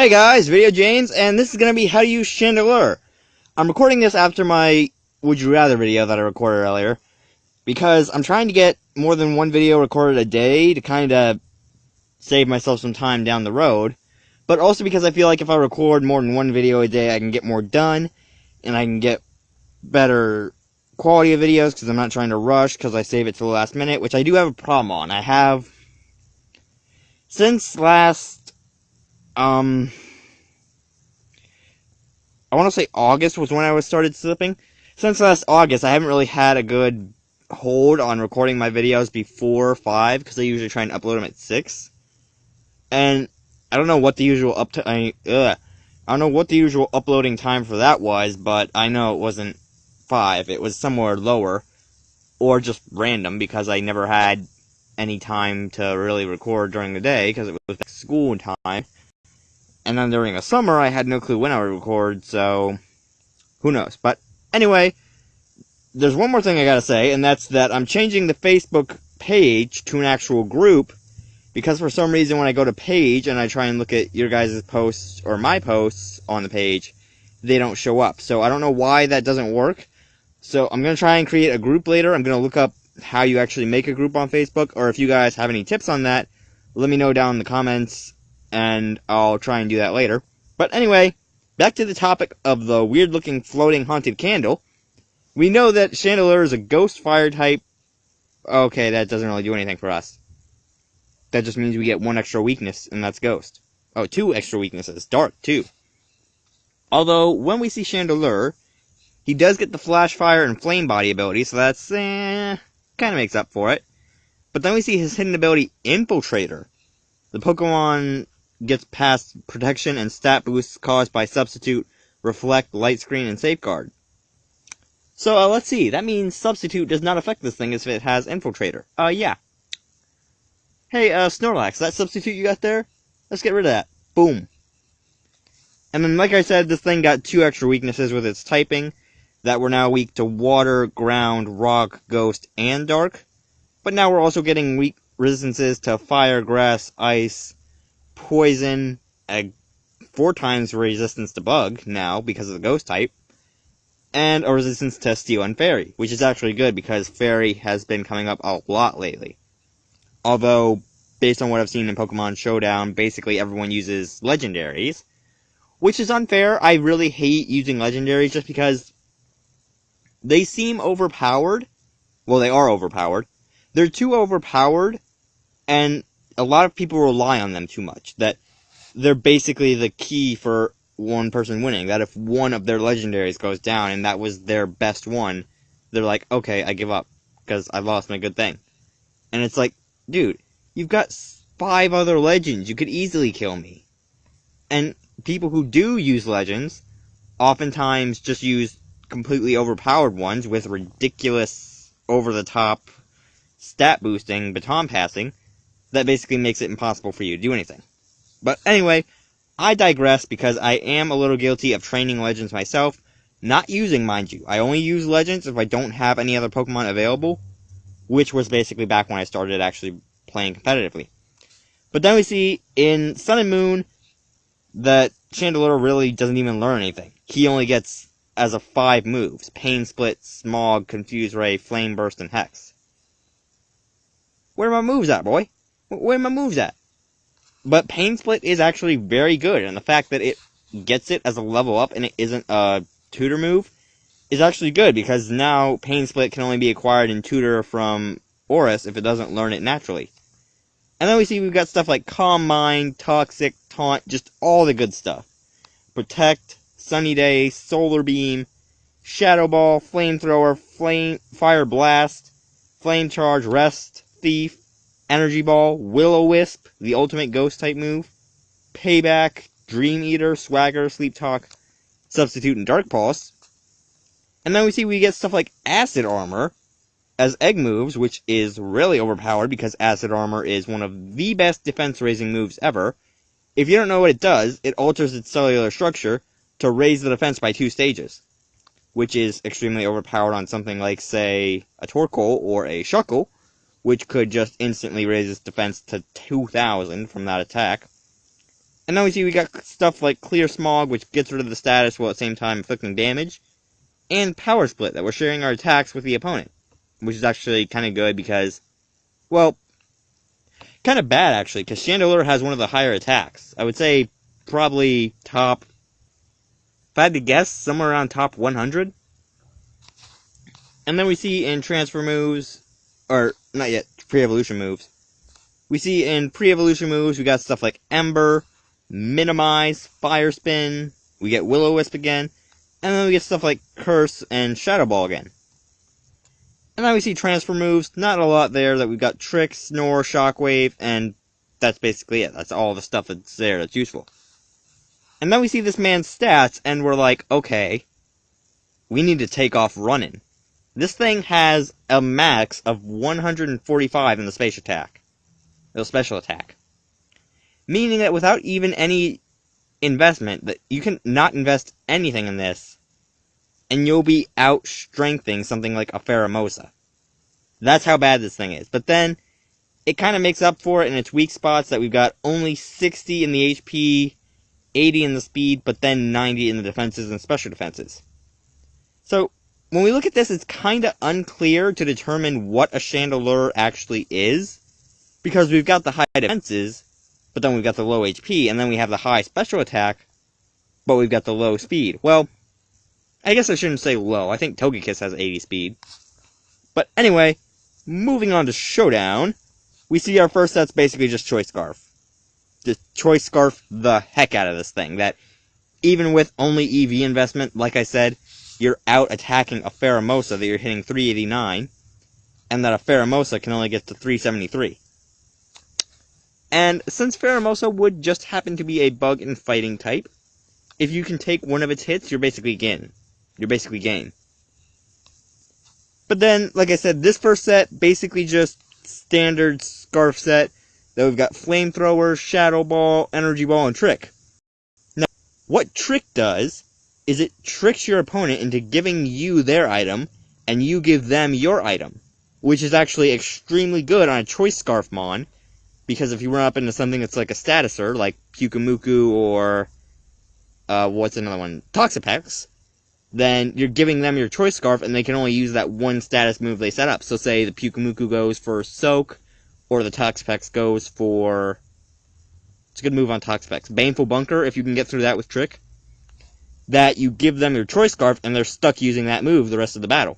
Hey guys, VideoJames, and this is going to be how to use Chandelure. I'm recording this after my Would You Rather video that I recorded earlier, because I'm trying to get more than one video recorded a day to kind of save myself some time down the road, but also because I feel like if I record more than one video a day, I can get more done, and I can get better quality of videos, because I'm not trying to rush, because I save it to the last minute, which I do have a problem on. I have, since last I want to say August was when I started slipping. Since last August, I haven't really had a good hold on recording my videos before 5, because I usually try and upload them at 6. And I don't know what the usual I don't know what the usual uploading time for that was, but I know it wasn't 5. It was somewhere lower, or just random, because I never had any time to really record during the day, because it was school time. And then during the summer, I had no clue when I would record, so who knows. But anyway, there's one more thing I gotta say, and that's that I'm changing the Facebook page to an actual group, because for some reason when I go to page and I try and look at your guys' posts, or my posts on the page, they don't show up. So I don't know why that doesn't work. So I'm gonna try and create a group later. I'm gonna look up how you actually make a group on Facebook, or if you guys have any tips on that, let me know down in the comments, and I'll try and do that later. But anyway, back to the topic of the weird-looking floating haunted candle. We know that Chandelure is a ghost fire type. Okay, that doesn't really do anything for us. That just means we get one extra weakness, and that's ghost. Oh, 2 extra weaknesses. Dark, too. Although, when we see Chandelure, he does get the flash fire and flame body ability, so that's, kind of makes up for it. But then we see his hidden ability, Infiltrator. The Pokemon gets past protection and stat boosts caused by Substitute, Reflect, Light Screen, and Safeguard. So, let's see. That means Substitute does not affect this thing if it has Infiltrator. Yeah. Hey, Snorlax, that Substitute you got there? Let's get rid of that. Boom. And then, like I said, this thing got 2 extra weaknesses with its typing, that were now weak to Water, Ground, Rock, Ghost, and Dark. But now we're also getting weak resistances to Fire, Grass, Ice, Poison, 4 times resistance to Bug now because of the Ghost type, and a resistance to Steel and Fairy, which is actually good because Fairy has been coming up a lot lately. Although, based on what I've seen in Pokemon Showdown, basically everyone uses Legendaries, which is unfair. I really hate using Legendaries just because they seem overpowered. Well, they are overpowered. They're too overpowered, and a lot of people rely on them too much. That they're basically the key for one person winning. That if one of their legendaries goes down and that was their best one, they're like, okay, I give up because I lost my good thing. And it's like, dude, you've got 5 other legends. You could easily kill me. And people who do use legends oftentimes just use completely overpowered ones with ridiculous, over-the-top stat boosting, baton passing, that basically makes it impossible for you to do anything. But anyway, I digress because I am a little guilty of training legends myself. Not using, mind you. I only use legends if I don't have any other Pokemon available, which was basically back when I started actually playing competitively. But then we see in Sun and Moon that Chandelure really doesn't even learn anything. He only gets as of 5 moves: Pain Split, Smog, Confuse Ray, Flame Burst, and Hex. Where are my moves at, boy? Where are my moves at? But Pain Split is actually very good, and the fact that it gets it as a level up and it isn't a tutor move is actually good, because now Pain Split can only be acquired in tutor from Oris if it doesn't learn it naturally. And then we see we've got stuff like Calm Mind, Toxic, Taunt, just all the good stuff. Protect, Sunny Day, Solar Beam, Shadow Ball, Flamethrower, Fire Blast, Flame Charge, Rest, Thief, Energy Ball, Will-O-Wisp, the ultimate ghost type move, Payback, Dream Eater, Swagger, Sleep Talk, Substitute, and Dark Pulse. And then we see we get stuff like Acid Armor as egg moves, which is really overpowered because Acid Armor is one of the best defense-raising moves ever. If you don't know what it does, it alters its cellular structure to raise the defense by 2 stages, which is extremely overpowered on something like, say, a Torkoal or a Shuckle, which could just instantly raise its defense to 2,000 from that attack. And now we see we got stuff like Clear Smog, which gets rid of the status while at the same time inflicting damage, and Power Split, that we're sharing our attacks with the opponent, which is actually kind of good because, well, kind of bad actually, because Chandelure has one of the higher attacks. I would say probably top, if I had to guess, somewhere around top 100. And then we see in transfer moves, or not yet, pre-evolution moves, we see in pre-evolution moves, we got stuff like Ember, Minimize, Fire Spin, we get Will-O-Wisp again, and then we get stuff like Curse and Shadow Ball again. And then we see transfer moves, not a lot there, that we've got Trick, Snore, Shockwave, and that's basically it. That's all the stuff that's there that's useful. And then we see this man's stats, and we're like, okay, we need to take off running. This thing has a max of 145 in the special attack. Meaning that without even any investment, that you can not invest anything in this, and you'll be out-strengthening something like a Pheromosa. That's how bad this thing is. But then, it kind of makes up for it in its weak spots that we've got only 60 in the HP, 80 in the speed, but then 90 in the defenses and special defenses. So, when we look at this, it's kind of unclear to determine what a Chandelure actually is, because we've got the high defenses, but then we've got the low HP, and then we have the high special attack, but we've got the low speed. Well, I guess I shouldn't say low. I think Togekiss has 80 speed. But anyway, moving on to Showdown, we see our first set's basically just Choice Scarf. Just Choice Scarf the heck out of this thing, that even with only EV investment, like I said, you're out attacking a Pheromosa that you're hitting 389, and that a Pheromosa can only get to 373. And since Pheromosa would just happen to be a bug and fighting type, if you can take one of its hits, you're basically game. But then, like I said, this first set, basically just standard Scarf set, that we've got Flamethrower, Shadow Ball, Energy Ball, and Trick. Now, what Trick does is it tricks your opponent into giving you their item, and you give them your item, which is actually extremely good on a Choice Scarf Mon, because if you run up into something that's like a statuser, like Pyukumuku or, what's another one, Toxapex, then you're giving them your Choice Scarf, and they can only use that one status move they set up. So say the Pyukumuku goes for Soak, or the Toxapex goes for, it's a good move on Toxapex, Baneful Bunker, if you can get through that with Trick, that you give them your Choice Scarf, and they're stuck using that move the rest of the battle.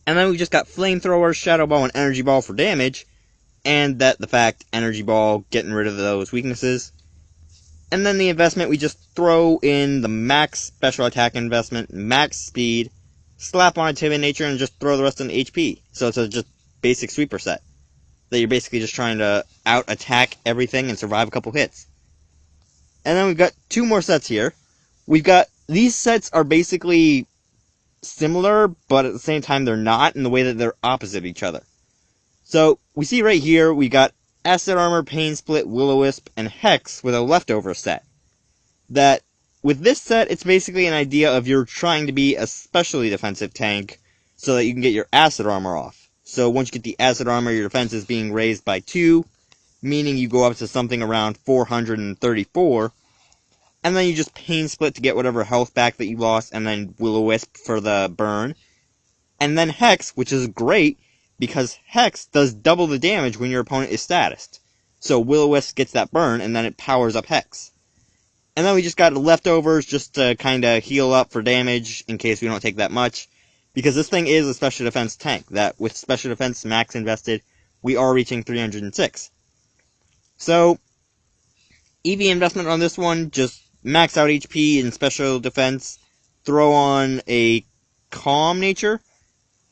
And then we just got Flamethrower, Shadow Ball, and Energy Ball for damage, and the fact Energy Ball getting rid of those weaknesses. And then the investment, we just throw in the max special attack investment, max speed, slap on a Timid Nature, and just throw the rest on HP. So it's a just basic sweeper set, that you're basically just trying to out-attack everything and survive a couple hits. And then we've got two more sets here. These sets are basically similar, but at the same time they're not, in the way that they're opposite of each other. So, we see right here, we got Acid Armor, Pain Split, Will-O-Wisp, and Hex with a leftover set. That, with this set, it's basically an idea of you're trying to be a specially defensive tank, so that you can get your Acid Armor off. So, once you get the Acid Armor, your defense is being raised by 2, meaning you go up to something around 434, and then you just Pain Split to get whatever health back that you lost, and then Will-O-Wisp for the burn. And then Hex, which is great, because Hex does double the damage when your opponent is statused. So Will-O-Wisp gets that burn, and then it powers up Hex. And then we just got leftovers just to kind of heal up for damage, in case we don't take that much. Because this thing is a special defense tank, that with special defense max invested, we are reaching 306. So, EV investment on this one, just max out HP and special defense, throw on a Calm Nature,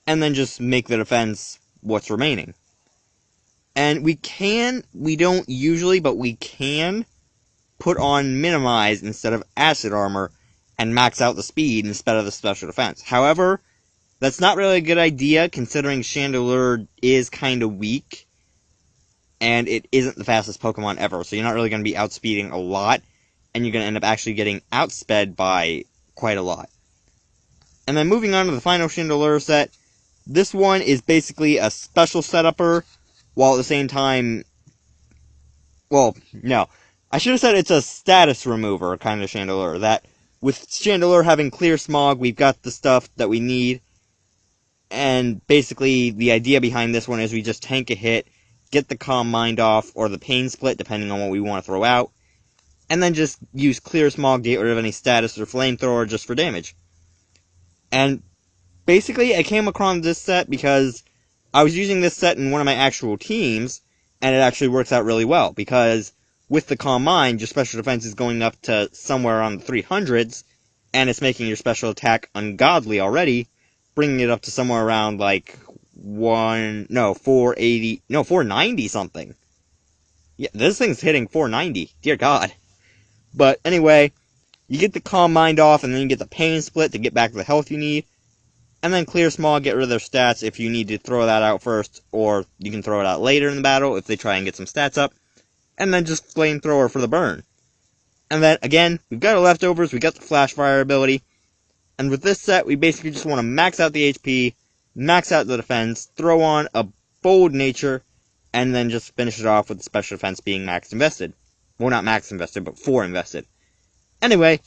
and then just make the defense what's remaining. And we don't usually, but we can put on Minimize instead of Acid Armor, and max out the speed instead of the special defense. However, that's not really a good idea, considering Chandelure is kind of weak, and it isn't the fastest Pokemon ever, so you're not really going to be outspeeding a lot, and you're going to end up actually getting outsped by quite a lot. And then moving on to the final Chandelure set, this one is basically a special setupper, while at the same time, well, no. I should have said it's a status remover kind of Chandelure. That with Chandelure having clear smog, we've got the stuff that we need. And basically, the idea behind this one is we just tank a hit, get the Calm Mind off, or the Pain Split, depending on what we want to throw out, and then just use clear smog to get rid of any status or flamethrower just for damage. And basically, I came across this set because I was using this set in one of my actual teams, and it actually works out really well, because with the Calm Mind, your special defense is going up to somewhere around the 300s, and it's making your special attack ungodly already, bringing it up to somewhere around, like, 490 something. Yeah, this thing's hitting 490, dear God. But anyway, you get the Calm Mind off, and then you get the Pain Split to get back the health you need, and then Clear Smog, get rid of their stats if you need to throw that out first, or you can throw it out later in the battle if they try and get some stats up, and then just Flamethrower for the burn. And then, again, we've got our leftovers, we got the Flash Fire ability, and with this set, we basically just want to max out the HP, max out the defense, throw on a bold nature, and then just finish it off with the special defense being max invested. Well, not max invested, but 4 invested. Anyway,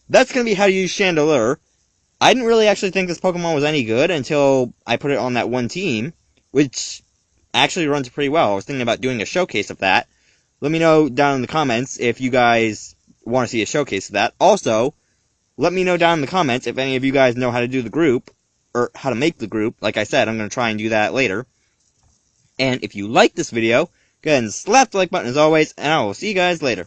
that's going to be how to use Chandelure. I didn't really actually think this Pokemon was any good until I put it on that one team, which actually runs pretty well. I was thinking about doing a showcase of that. Let me know down in the comments if you guys want to see a showcase of that. Also, let me know down in the comments if any of you guys know how to do the group, or how to make the group. Like I said, I'm going to try and do that later. And if you like this video, go ahead and slap the like button as always, and I will see you guys later.